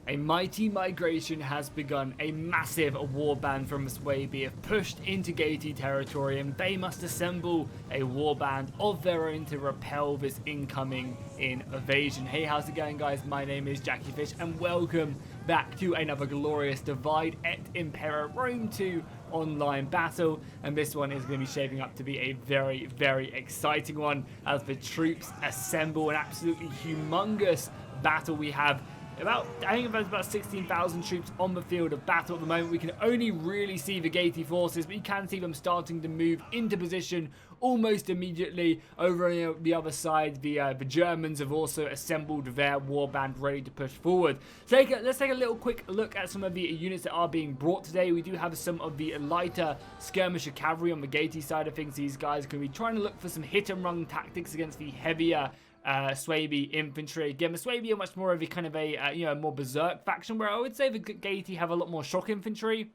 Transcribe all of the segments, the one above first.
A mighty migration has begun. A massive warband from Swaby have pushed into Gaiety territory, and they must assemble a warband of their own to repel this incoming invasion. Hey, how's it going, guys? My name is Jackie Fish, and welcome back to another glorious Divide Et Impera Rome 2 online battle. And this one is going to be shaping up to be a very, very exciting one as the troops assemble. An absolutely humongous battle we have. I think there's about 16,000 troops on the field of battle at the moment. We can only really see the Gaiety forces, but you can see them starting to move into position almost immediately. Over on the other side, the Germans have also assembled their warband ready to push forward. Let's take a little quick look at some of the units that are being brought today. We do have some of the lighter skirmisher cavalry on the Gaiety side of things. These guys are going to be trying to look for some hit and run tactics against the heavier Swaby infantry. Again, the Swaby are much more of a kind of a more berserk faction, where I would say the Gaiety have a lot more shock infantry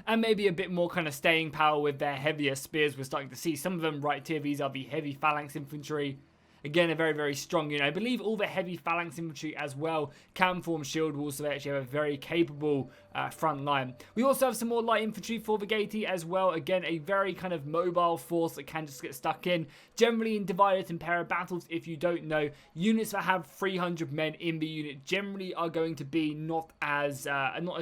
and maybe a bit more kind of staying power with their heavier spears. We're starting to see some of them right here. These are the heavy phalanx infantry. Again, a very, very strong unit. I believe all the heavy phalanx infantry as well can form shield walls, so they actually have a very capable front line. We also have some more light infantry for the Gaiety as well. Again, a very kind of mobile force that can just get stuck in. Generally, in Divide Et Impera battles, if you don't know, units that have 300 men in the unit generally are going to be not as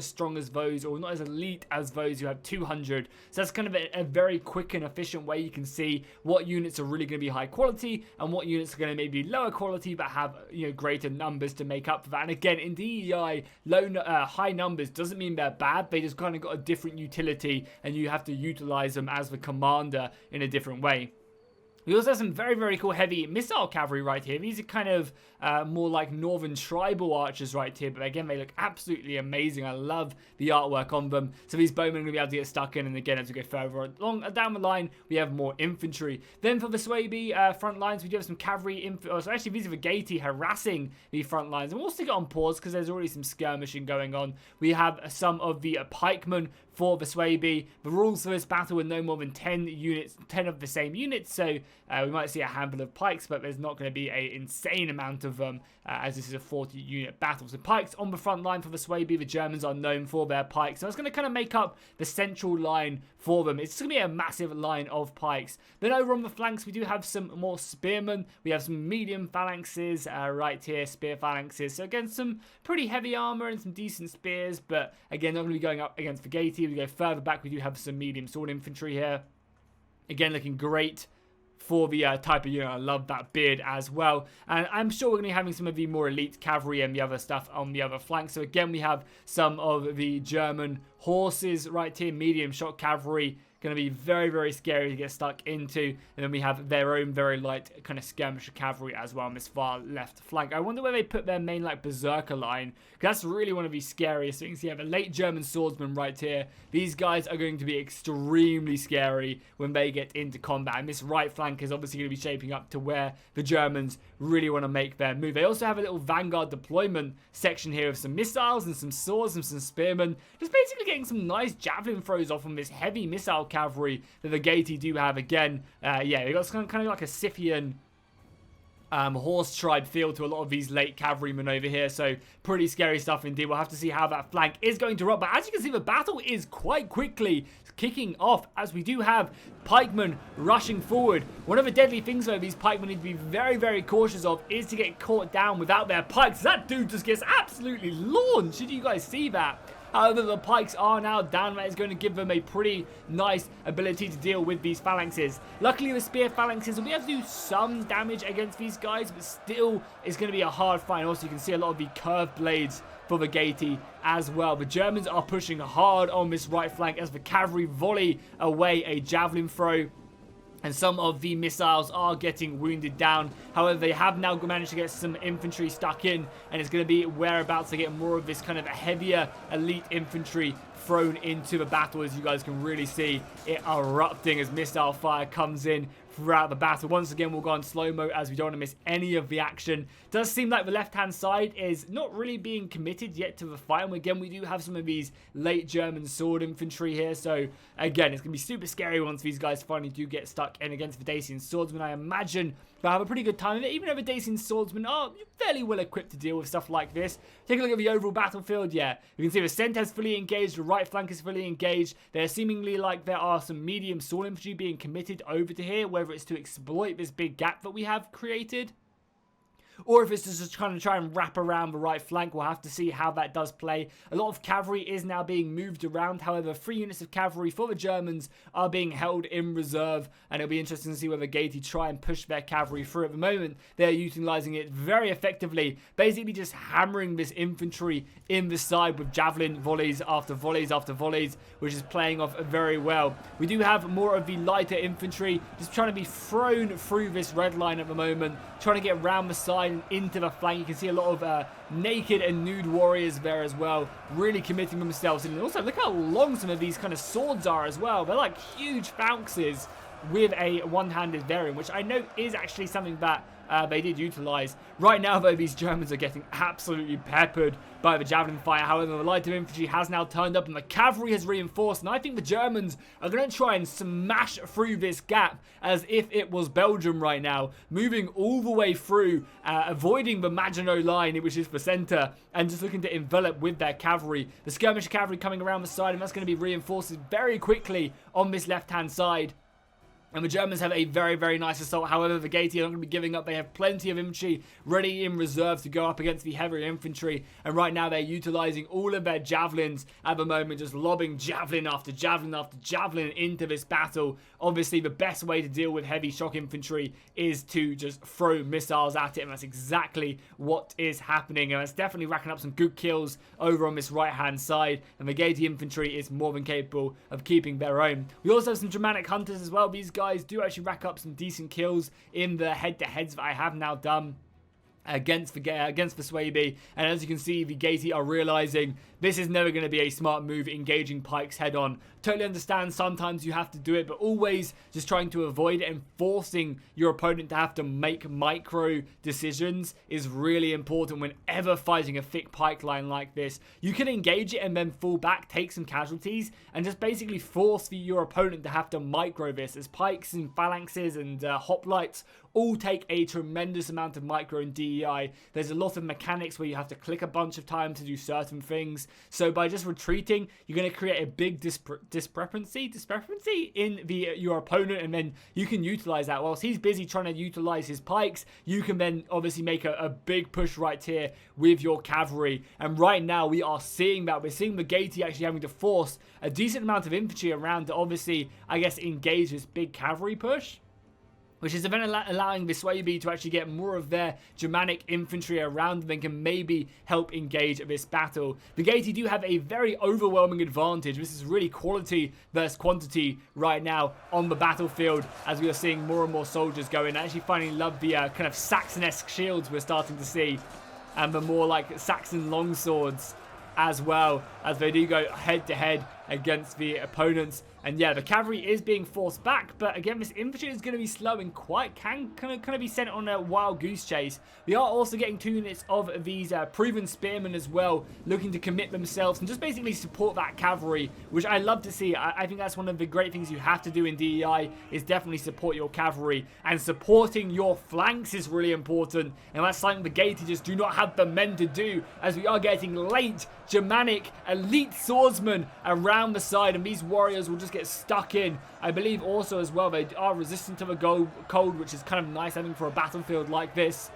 strong as those, or not as elite as those who have 200. So that's kind of a very quick and efficient way you can see what units are really going to be high quality and what units are going to maybe lower quality but have greater numbers to make up for that. And again, in DEI, high numbers doesn't mean they're bad. They just kind of got a different utility, and you have to utilize them as the commander in a different way. We also have some very, very cool heavy missile cavalry right here. These are kind of more like northern tribal archers right here. But again, they look absolutely amazing. I love the artwork on them. So these bowmen are going to be able to get stuck in. And again, as we go further along down the line, we have more infantry. Then for the Swaby front lines, we do have some cavalry. So actually, these are the Gaiety harassing the front lines. And we'll stick it on pause because there's already some skirmishing going on. We have some of the pikemen for the Swaby. The rules for this battle are no more than 10 units, 10 of the same units. So we might see a handful of pikes, but there's not going to be an insane amount of them as this is a 40 unit battle. So pikes on the front line for the Swaby. The Germans are known for their pikes. So it's going to kind of make up the central line for them. It's going to be a massive line of pikes. Then over on the flanks, we do have some more spearmen. We have some medium phalanxes right here, spear phalanxes. So again, some pretty heavy armor and some decent spears, but again, not going to be going up against the Gaiety. We go further back, we do have some medium sword infantry here. Again, looking great for the type of unit. I love that beard as well. And I'm sure we're going to be having some of the more elite cavalry and the other stuff on the other flank. So again, we have some of the German horses right here, medium shock cavalry. Going to be very, very scary to get stuck into. And then we have their own very light kind of skirmisher cavalry as well on this far left flank. I wonder where they put their main like berserker line, because that's really one of the scariest things. You have a late German swordsman right here. These guys are going to be extremely scary when they get into combat. And this right flank is obviously going to be shaping up to where the Germans really want to make their move. They also have a little vanguard deployment section here of some missiles and some swords and some spearmen. Just basically getting some nice javelin throws off on this heavy missile cavalry that the Gaiety do have. Again, yeah, they got kind of like a Scythian horse tribe feel to a lot of these late cavalrymen over here. So pretty scary stuff indeed. We'll have to see how that flank is going to rock. But as you can see, the battle is quite quickly kicking off as we do have pikemen rushing forward. One of the deadly things though these pikemen need to be very, very cautious of is to get caught down without their pikes. That dude just gets absolutely launched. Did you guys see that? However, the pikes are now down. That is going to give them a pretty nice ability to deal with these phalanxes. Luckily, the spear phalanxes will be able to do some damage against these guys, but still it's going to be a hard fight. Also, you can see a lot of the curved blades for the Gaiety as well. The Germans are pushing hard on this right flank as the cavalry volley away a javelin throw. And some of the missiles are getting wounded down. However, they have now managed to get some infantry stuck in. And it's going to be whereabouts to get more of this kind of heavier elite infantry thrown into the battle, as you guys can really see it erupting as missile fire comes in throughout the battle. Once again, we'll go on slow-mo as we don't want to miss any of the action. Does seem like the left-hand side is not really being committed yet to the fight. And again, we do have some of these late German sword infantry here. So again, it's going to be super scary once these guys finally do get stuck in against the Dacian swordsmen. I imagine they'll have a pretty good time of it, even though the Dacian swordsmen are fairly well equipped to deal with stuff like this. Take a look at the overall battlefield. Yeah, you can see the center is fully engaged, the right flank is fully engaged. There seemingly like there are some medium sword infantry being committed over to here, whether it's to exploit this big gap that we have created, or if it's just kind of try and wrap around the right flank. We'll have to see how that does play. A lot of cavalry is now being moved around. However, 3 units of cavalry for the Germans are being held in reserve, and it'll be interesting to see whether Gaiety try and push their cavalry through. At the moment, they're utilizing it very effectively, basically just hammering this infantry in the side with javelin volleys after volleys after volleys, which is playing off very well. We do have more of the lighter infantry just trying to be thrown through this red line at the moment, trying to get around the side and into the flank. You can see a lot of naked and nude warriors there as well, really committing themselves. And also, look how long some of these kind of swords are as well. They're like huge phalanxes with a one-handed variant, which I know is actually something that they did utilize. Right now, though, these Germans are getting absolutely peppered by the javelin fire. However, the lighter infantry has now turned up and the cavalry has reinforced. And I think the Germans are going to try and smash through this gap as if it was Belgium right now, moving all the way through, avoiding the Maginot line, which is the center, and just looking to envelop with their cavalry. The skirmisher cavalry coming around the side, and that's going to be reinforced very quickly on this left-hand side. And the Germans have a very, very nice assault. However, the Gaiety are not going to be giving up. They have plenty of infantry ready in reserve to go up against the heavy infantry. And right now, they're utilizing all of their javelins at the moment, just lobbing javelin after javelin after javelin into this battle. Obviously, the best way to deal with heavy shock infantry is to just throw missiles at it. And that's exactly what is happening. And it's definitely racking up some good kills over on this right-hand side. And the Gaiety infantry is more than capable of keeping their own. We also have some Germanic hunters as well. These guys do actually rack up some decent kills in the head-to-heads that I have now done against the Swaby. And as you can see, the Gaiety are realizing this is never going to be a smart move, engaging pikes head on. Totally understand sometimes you have to do it, but always just trying to avoid it and forcing your opponent to have to make micro decisions is really important whenever fighting a thick pike line like this. You can engage it and then fall back, take some casualties, and just basically force your opponent to have to micro this, as pikes and phalanxes and hoplites all take a tremendous amount of micro and DEI. There's a lot of mechanics where you have to click a bunch of times to do certain things. So by just retreating, you're going to create a big discrepancy in your opponent, and then you can utilize that. Whilst he's busy trying to utilize his pikes, you can then obviously make a big push right here with your cavalry. And right now we are seeing that. We're seeing the Gaiety actually having to force a decent amount of infantry around to obviously, I guess, engage this big cavalry push, which is then allowing the Swaby to actually get more of their Germanic infantry around them and can maybe help engage this battle. The Gaiety do have a very overwhelming advantage. This is really quality versus quantity right now on the battlefield, as we are seeing more and more soldiers go in. I actually finally love the kind of Saxon-esque shields we're starting to see, and the more like Saxon longswords as well, as they do go head-to-head against the opponents. And yeah, the cavalry is being forced back, but again, this infantry is going to be slow and can kind of be sent on a wild goose chase. We are also getting 2 units of these proven spearmen as well, looking to commit themselves and just basically support that cavalry, which I love to see. I think that's one of the great things you have to do in DEI, is definitely support your cavalry, and supporting your flanks is really important, and that's something the Gaiety just do not have the men to do, as we are getting late Germanic elite swordsmen around the side, and these warriors will just get stuck in. I believe also as well they are resistant to the cold, which is kind of nice, I think, for a battlefield like this,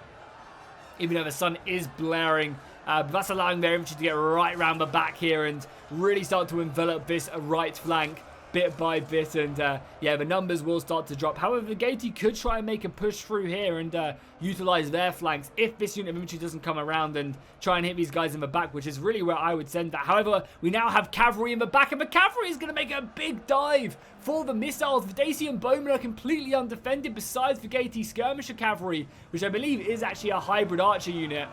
even though the sun is blaring. But that's allowing their infantry to get right around the back here and really start to envelop this right flank bit by bit, and yeah, the numbers will start to drop. However, the Gaiety could try and make a push through here and utilize their flanks if this unit of infantry doesn't come around, and try and hit these guys in the back, which is really where I would send that. However, we now have cavalry in the back, and the cavalry is going to make a big dive for the missiles. The Dacian bowmen are completely undefended, besides the Gaiety skirmisher cavalry, which I believe is actually a hybrid archer unit.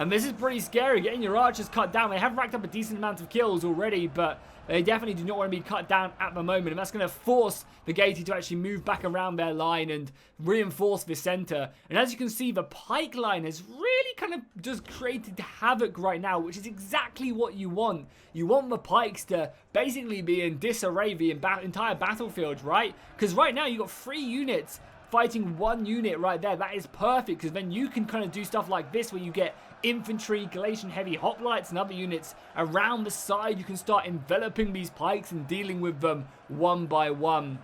And this is pretty scary, getting your archers cut down. They have racked up a decent amount of kills already, but they definitely do not want to be cut down at the moment. And that's going to force the Gaiety to actually move back around their line and reinforce the center. And as you can see, the pike line has really kind of just created havoc right now, which is exactly what you want. You want the pikes to basically be in disarray the entire battlefield, right? Because right now you've got 3 units fighting 1 unit right there. That is perfect, because then you can kind of do stuff like this where you get infantry, Galatian heavy hoplites and other units around the side. You can start enveloping these pikes and dealing with them one by one.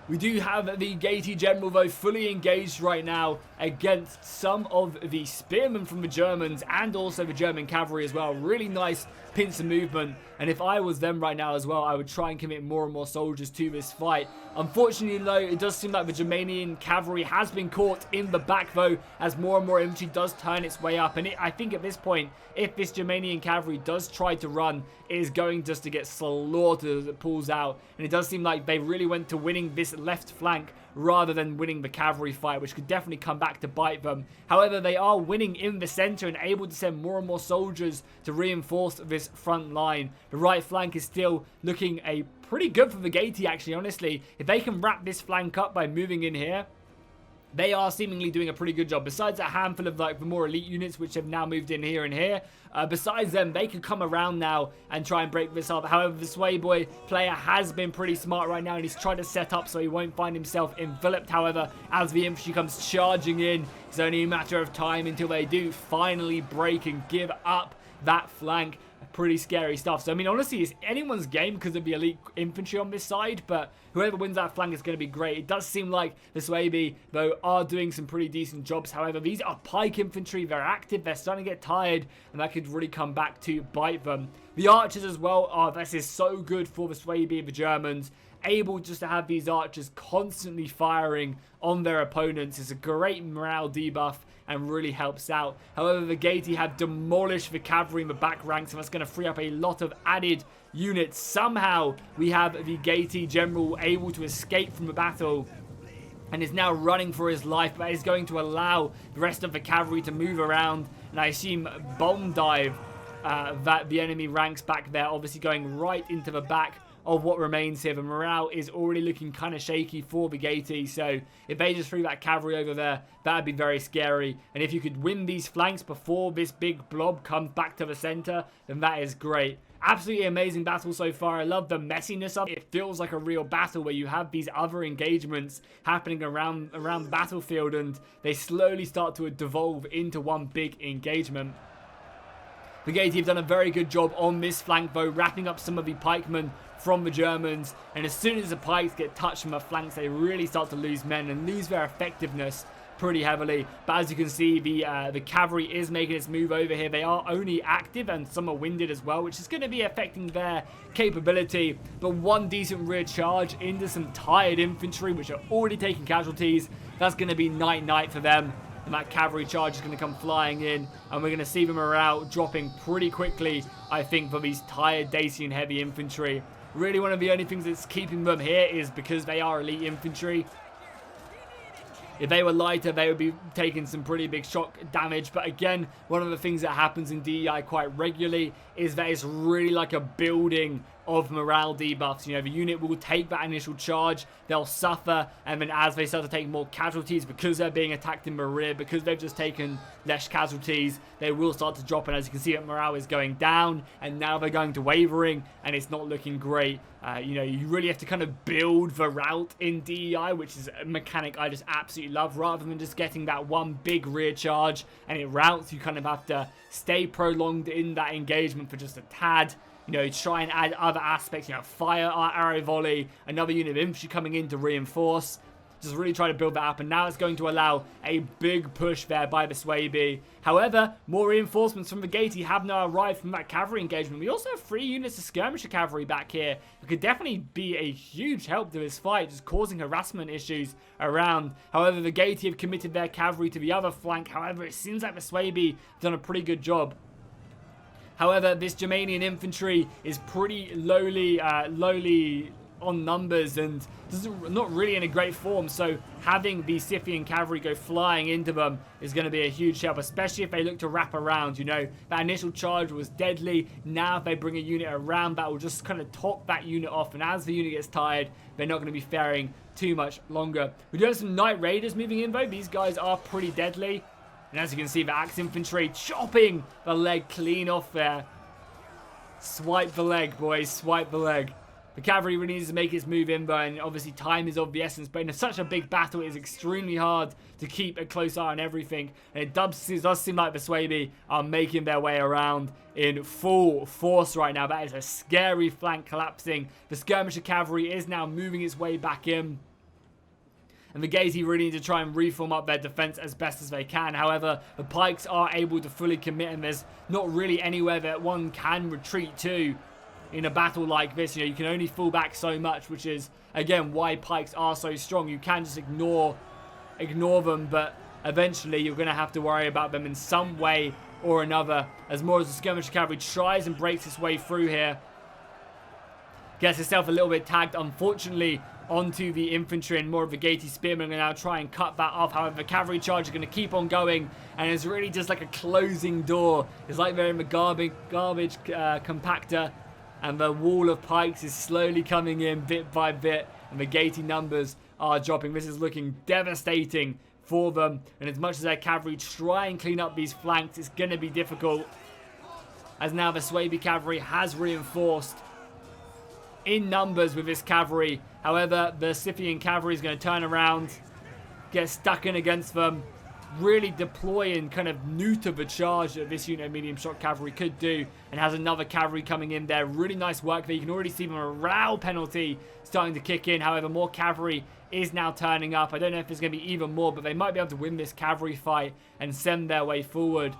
We do have the Gaiety General, though, fully engaged right now against some of the spearmen from the Germans and also the German cavalry as well. Really nice pincer movement. And if I was them right now as well, I would try and commit more and more soldiers to this fight. Unfortunately, though, it does seem like the Germanian cavalry has been caught in the back, though, as more and more infantry does turn its way up. And I think at this point, if this Germanian cavalry does try to run, it is going just to get slaughtered as it pulls out. And it does seem like they really went to winning this left flank rather than winning the cavalry fight, which could definitely come back to bite them. However, they are winning in the center and able to send more and more soldiers to reinforce this front line. The right flank is still looking pretty good for the Gaiety, actually, honestly. If they can wrap this flank up by moving in here, they are seemingly doing a pretty good job. Besides a handful of like the more elite units which have now moved in here and here, besides them, they can come around now and try and break this up. However, the Sway Boy player has been pretty smart right now, and he's trying to set up so he won't find himself enveloped. However, as the infantry comes charging in, it's only a matter of time until they do finally break and give up that flank. Pretty scary stuff. So, I mean, honestly, it's anyone's game because of the elite infantry on this side, but whoever wins that flank is going to be great. It does seem like the Swaby, though, are doing some pretty decent jobs. However, these are pike infantry. They're active. They're starting to get tired, and that could really come back to bite them. The archers as well. Oh, this is so good for the Swaby, the Germans. Able just to have these archers constantly firing on their opponents is a great morale debuff and really helps out. However, the Gaiety have demolished the cavalry in the back ranks, and that's going to free up a lot of added units. Somehow, we have the Gaiety General able to escape from the battle and is now running for his life, but is going to allow the rest of the cavalry to move around, and I assume bomb dive that the enemy ranks back there, obviously going right into the back of what remains here. The morale is already looking kind of shaky for the Gaiety, so if they just threw that cavalry over there, that'd be very scary. And if you could win these flanks before this big blob comes back to the center, then that is great. Absolutely amazing battle so far. I love the messiness of it. It feels like a real battle where you have these other engagements happening around the battlefield, and they slowly start to devolve into one big engagement. The Gaiety have done a very good job on this flank, though, wrapping up some of the pikemen from the Germans, and as soon as the pikes get touched from the flanks, they really start to lose men and lose their effectiveness pretty heavily. But as you can see, the cavalry is making its move over here. They are only active, and some are winded as well, which is going to be affecting their capability. But one decent rear charge into some tired infantry, which are already taking casualties, that's going to be night-night for them. And that cavalry charge is going to come flying in, and we're going to see the morale dropping pretty quickly, I think, for these tired Dacian heavy infantry. Really, one of the only things that's keeping them here is because they are elite infantry. If they were lighter, they would be taking some pretty big shock damage. But again, one of the things that happens in DEI quite regularly is that it's really like a building of morale debuffs. You know, the unit will take that initial charge, they'll suffer, and then as they start to take more casualties because they're being attacked in the rear, because they've just taken less casualties, they will start to drop. And as you can see, that morale is going down, and now they're going to wavering, and it's not looking great. You know, you really have to kind of build the route in DEI, which is a mechanic I just absolutely love. Rather than just getting that one big rear charge and it routes, you kind of have to stay prolonged in that engagement for just a tad. You know, try and add other aspects, you know, fire, arrow volley, another unit of infantry coming in to reinforce. Just really try to build that up, and now it's going to allow a big push there by the Swaby. However, more reinforcements from the Gaiety have now arrived from that cavalry engagement. We also have 3 units of skirmisher cavalry back here, who could definitely be a huge help to this fight, just causing harassment issues around. However, the Gaiety have committed their cavalry to the other flank. However, it seems like the Swaby have done a pretty good job. However, this Germanian infantry is pretty lowly on numbers and not really in a great form. So having the Scythian cavalry go flying into them is going to be a huge help, especially if they look to wrap around. You know, that initial charge was deadly. Now if they bring a unit around, that will just kind of top that unit off. And as the unit gets tired, they're not going to be faring too much longer. We do have some Knight Raiders moving in, though. These guys are pretty deadly. And as you can see, the Axe Infantry chopping the leg clean off there. Swipe the leg, boys. Swipe the leg. The cavalry really needs to make its move in, though, and obviously time is of the essence. But in such a big battle, it is extremely hard to keep a close eye on everything. And it does seem like the Suebi are making their way around in full force right now. That is a scary flank collapsing. The skirmisher cavalry is now moving its way back in. And the Gaiety really need to try and reform up their defense as best as they can. However, the Pikes are able to fully commit, and there's not really anywhere that one can retreat to in a battle like this. You know, you can only fall back so much, which is, again, why Pikes are so strong. You can just ignore them, but eventually you're going to have to worry about them in some way or another, as more as the skirmisher cavalry tries and breaks its way through here. Gets itself a little bit tagged, unfortunately, onto the infantry, and more of the Gaiety spearmen are now try and cut that off. However, the cavalry charge are going to keep on going, and it's really just like a closing door. It's like they're in the garbage compactor, and the wall of Pikes is slowly coming in bit by bit, and the Gaiety numbers are dropping. This is looking devastating for them, and as much as their cavalry try and clean up these flanks, it's going to be difficult, as now the Suebi cavalry has reinforced in numbers with this cavalry. However, the Scythian cavalry is going to turn around, get stuck in against them, really deploy and kind of neuter the charge that this unit of medium shot cavalry could do, and has another cavalry coming in there. Really nice work there. You can already see the morale penalty starting to kick in. However, more cavalry is now turning up. I don't know if there's going to be even more, but they might be able to win this cavalry fight and send their way forward,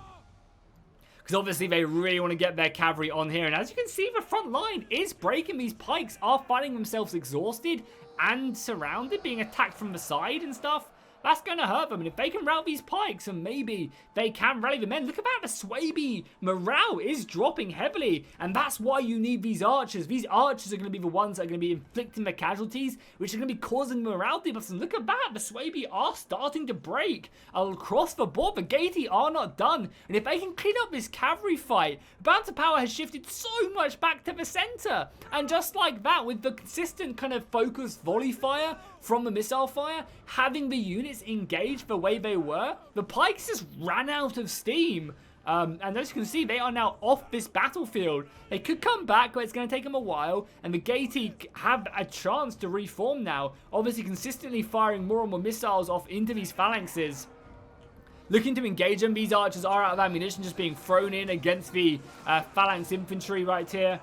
because obviously they really want to get their cavalry on here. And as you can see, the front line is breaking. These Pikes are finding themselves exhausted and surrounded, being attacked from the side and stuff. That's going to hurt them. And if they can rout these Pikes, and maybe they can rally the men. Look about the Suebi. Morale is dropping heavily. And that's why you need these archers. These archers are going to be the ones that are going to be inflicting the casualties, which are going to be causing morale debuffs. And look at that. The Suebi are starting to break across the board. The Gaiety are not done. And if they can clean up this cavalry fight, Bouncer power has shifted so much back to the center. And just like that, with the consistent kind of focused volley fire from the missile fire, having the units engaged the way they were, the Pikes just ran out of steam. And as you can see, they are now off this battlefield. They could come back, but it's going to take them a while. And the Gaiety have a chance to reform now. Obviously, consistently firing more and more missiles off into these phalanxes, looking to engage them. These archers are out of ammunition, just being thrown in against the phalanx infantry right here.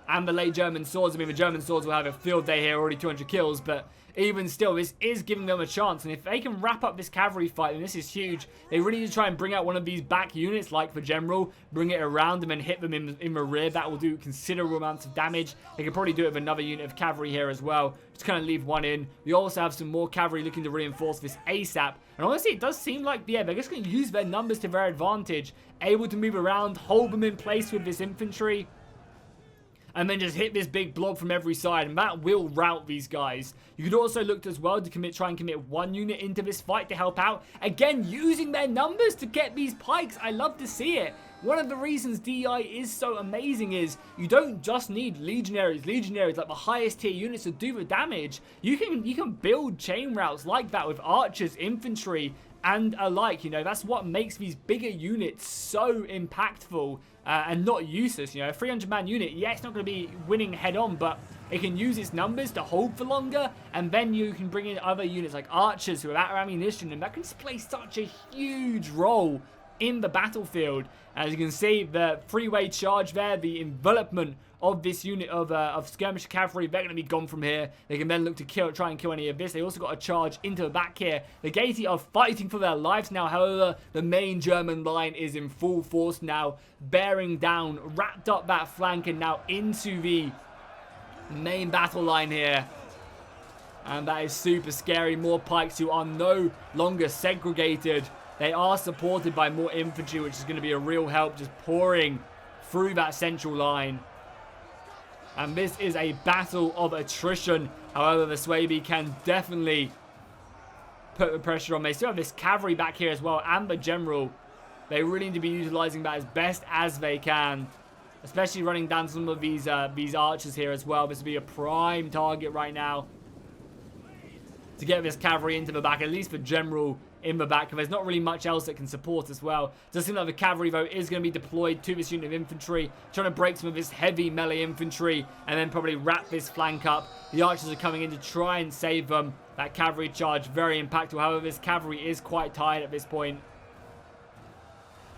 And the late German swords. I mean, the German swords will have a field day here, already 200 kills, but even still, this is giving them a chance. And if they can wrap up this cavalry fight, then this is huge. They really need to try and bring out one of these back units, like the general, bring it around them and hit them in the rear. That will do considerable amounts of damage. They could probably do it with another unit of cavalry here as well. Just kind of leave one in. We also have some more cavalry looking to reinforce this ASAP. And honestly, it does seem like, yeah, they're just going to use their numbers to their advantage. Able to move around, hold them in place with this infantry, and then just hit this big blob from every side, and that will rout these guys. You could also look as well to try and commit one unit into this fight to help out. Again, using their numbers to get these Pikes. I love to see it. One of the reasons DI is so amazing is you don't just need legionaries, like the highest tier units to do the damage. You can build chain routes like that with archers, infantry, and alike. You know, that's what makes these bigger units so impactful and not useless. You know, a 300-man unit, yeah, it's not going to be winning head-on, but it can use its numbers to hold for longer, and then you can bring in other units like archers who are out of ammunition, and that can play such a huge role in the battlefield. As you can see, the three-way charge there, the envelopment of this unit of skirmish cavalry, they're going to be gone from here. They can then look to try and kill any of this. They also got a charge into the back here. The Gaiety are fighting for their lives now. However, the main German line is in full force now, bearing down, wrapped up that flank, and now into the main battle line here. And that is super scary. More Pikes who are no longer segregated. They are supported by more infantry, which is going to be a real help, just pouring through that central line. And this is a battle of attrition. However, the Swaby can definitely put the pressure on. They still have this cavalry back here as well, and the general. They really need to be utilizing that as best as they can, especially running down some of these archers here as well. This would be a prime target right now to get this cavalry into the back, at least the general in the back, because there's not really much else that can support as well. Does seem like the cavalry, though, is going to be deployed to this unit of infantry, trying to break some of this heavy melee infantry, and then probably wrap this flank up. The archers are coming in to try and save them. That cavalry charge, very impactful. However, this cavalry is quite tired at this point.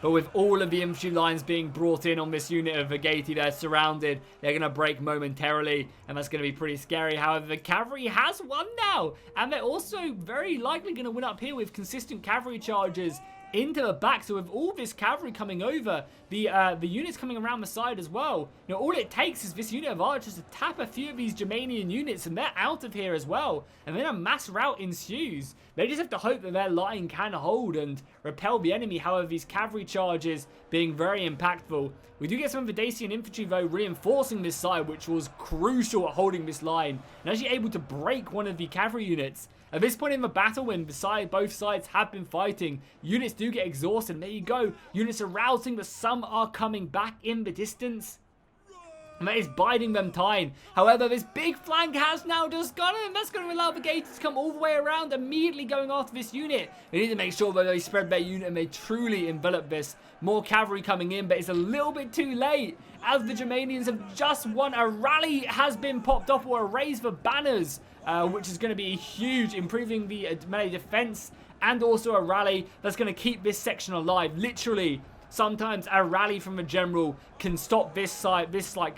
But with all of the infantry lines being brought in on this unit of Vigati, they're surrounded. They're going to break momentarily, and that's going to be pretty scary. However, the cavalry has won now, and they're also very likely going to win up here with consistent cavalry charges into the back. So with all this cavalry coming over, the units coming around the side as well, you know, all it takes is this unit of archers to tap a few of these Germanian units, and they're out of here as well. And then a mass rout ensues. They just have to hope that their line can hold and repel the enemy. However, these cavalry charges being very impactful. We do get some of the Dacian infantry, though, reinforcing this side, which was crucial at holding this line, and actually able to break one of the cavalry units. At this point in the battle, when both sides have been fighting, units do get exhausted. And there you go. Units are routing, but some are coming back in the distance. And that is biding them time. However, this big flank has now just gone in. That's going to allow the Gators to come all the way around, immediately going after this unit. They need to make sure that they spread their unit and they truly envelop this. More cavalry coming in, but it's a little bit too late, as the Germanians have just won. A rally has been popped off, or a raise for banners, which is going to be huge, improving the melee defense, and also a rally that's going to keep this section alive. Literally, sometimes a rally from a general can stop this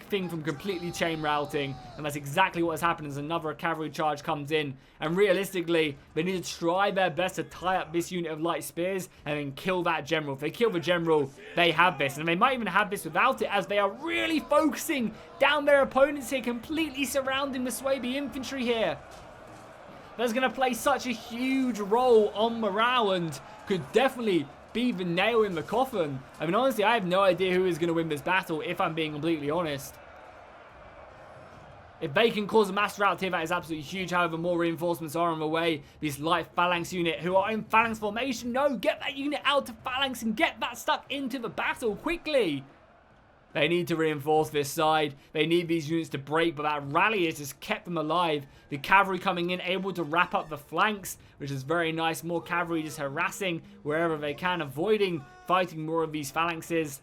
thing from completely chain routing, and that's exactly what has happened as another cavalry charge comes in. And realistically, they need to try their best to tie up this unit of light spears and then kill that general. If they kill the general, they have this, and they might even have this without it, as they are really focusing down their opponents here, completely surrounding the Swaby infantry here. That's going to play such a huge role on morale and could definitely be the nail in the coffin. I mean, honestly, I have no idea who is going to win this battle, if I'm being completely honest. If they can cause a mass rout here, that is absolutely huge. However, more reinforcements are on the way. This light phalanx unit who are in phalanx formation. No, get that unit out of phalanx and get that stuck into the battle quickly. They need to reinforce this side. They need these units to break, but that rally has just kept them alive. The cavalry coming in, able to wrap up the flanks, which is very nice. More cavalry just harassing wherever they can, avoiding fighting more of these phalanxes.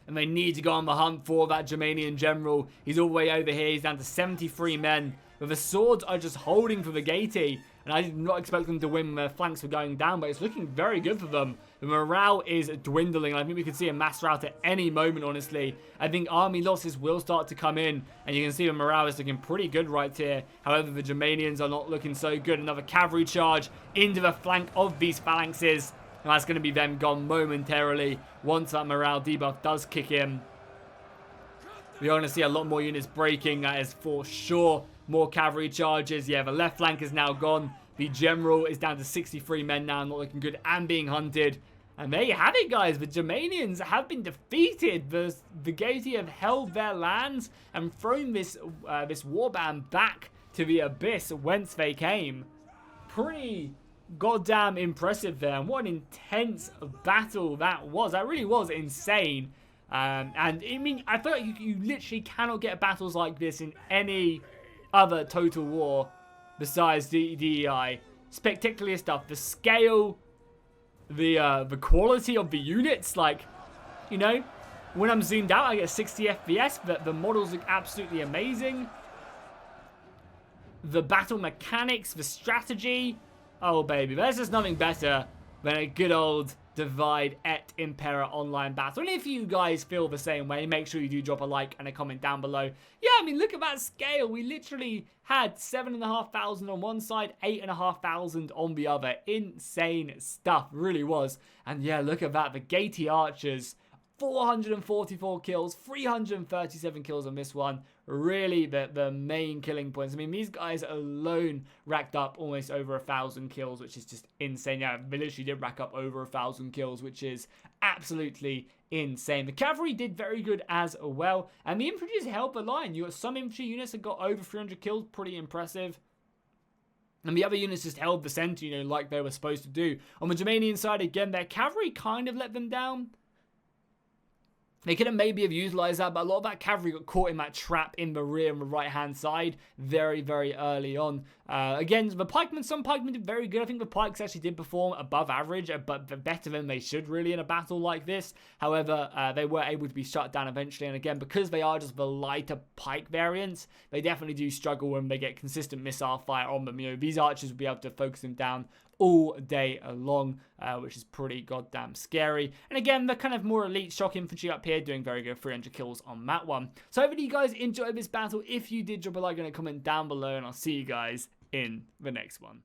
And they need to go on the hunt for that Germanian general. He's all the way over here. He's down to 73 men. But the swords are just holding for the Vigati. And I did not expect them to win when their flanks were going down, but it's looking very good for them. The morale is dwindling. I think we could see a mass rout at any moment, honestly. I think army losses will start to come in, and you can see the morale is looking pretty good right here. However, the Germanians are not looking so good. Another cavalry charge into the flank of these phalanxes. And that's going to be them gone momentarily once that morale debuff does kick in. We're going to see a lot more units breaking, that is for sure. More cavalry charges. Yeah, the left flank is now gone. The general is down to 63 men now, not looking good, and being hunted. And there you have it, guys. The Germanians have been defeated. The Vigati have held their lands and thrown this warband back to the abyss whence they came. Pretty goddamn impressive there. And what an intense battle that was. That really was insane. And I mean, I feel like you literally cannot get battles like this in any other Total War besides DEI. Spectacular stuff. The scale, the quality of the units, like, you know, when I'm zoomed out I get 60 FPS, but the models look absolutely amazing. The battle mechanics, the strategy, oh baby, there's just nothing better than a good old Divide Et Impera online battle. And if you guys feel the same way, make sure you do drop a like and a comment down below. Yeah, I mean, look at that scale. We literally had 7,500 on one side, 8,500 on the other. Insane stuff, really was. And yeah, look at that. The Vigati archers 444 kills, 337 kills on this one. Really the main killing points. I mean, these guys alone racked up almost over 1,000 kills, which is just insane. Yeah, they literally did rack up over 1,000 kills, which is absolutely insane. The cavalry did very good as well, and the infantry just held the line. You got some infantry units that got over 300 kills, pretty impressive. And the other units just held the center, like they were supposed to do. On the Germanian side, again, their cavalry kind of let them down. They could have maybe have utilized that, but a lot of that cavalry got caught in that trap in the rear on the right-hand side very, very early on. Again, the pikemen, some pikemen did very good. I think the pikes actually did perform above average, but better than they should really in a battle like this. However, they were able to be shut down eventually, and again, because they are just the lighter pike variants, they definitely do struggle when they get consistent missile fire on them. These archers will be able to focus them down all day long, which is pretty goddamn scary. And again, the kind of more elite shock infantry up here doing very good, 300 kills on that one. So hopefully you guys enjoyed this battle. If you did, drop a like and a comment down below, and I'll see you guys in the next one.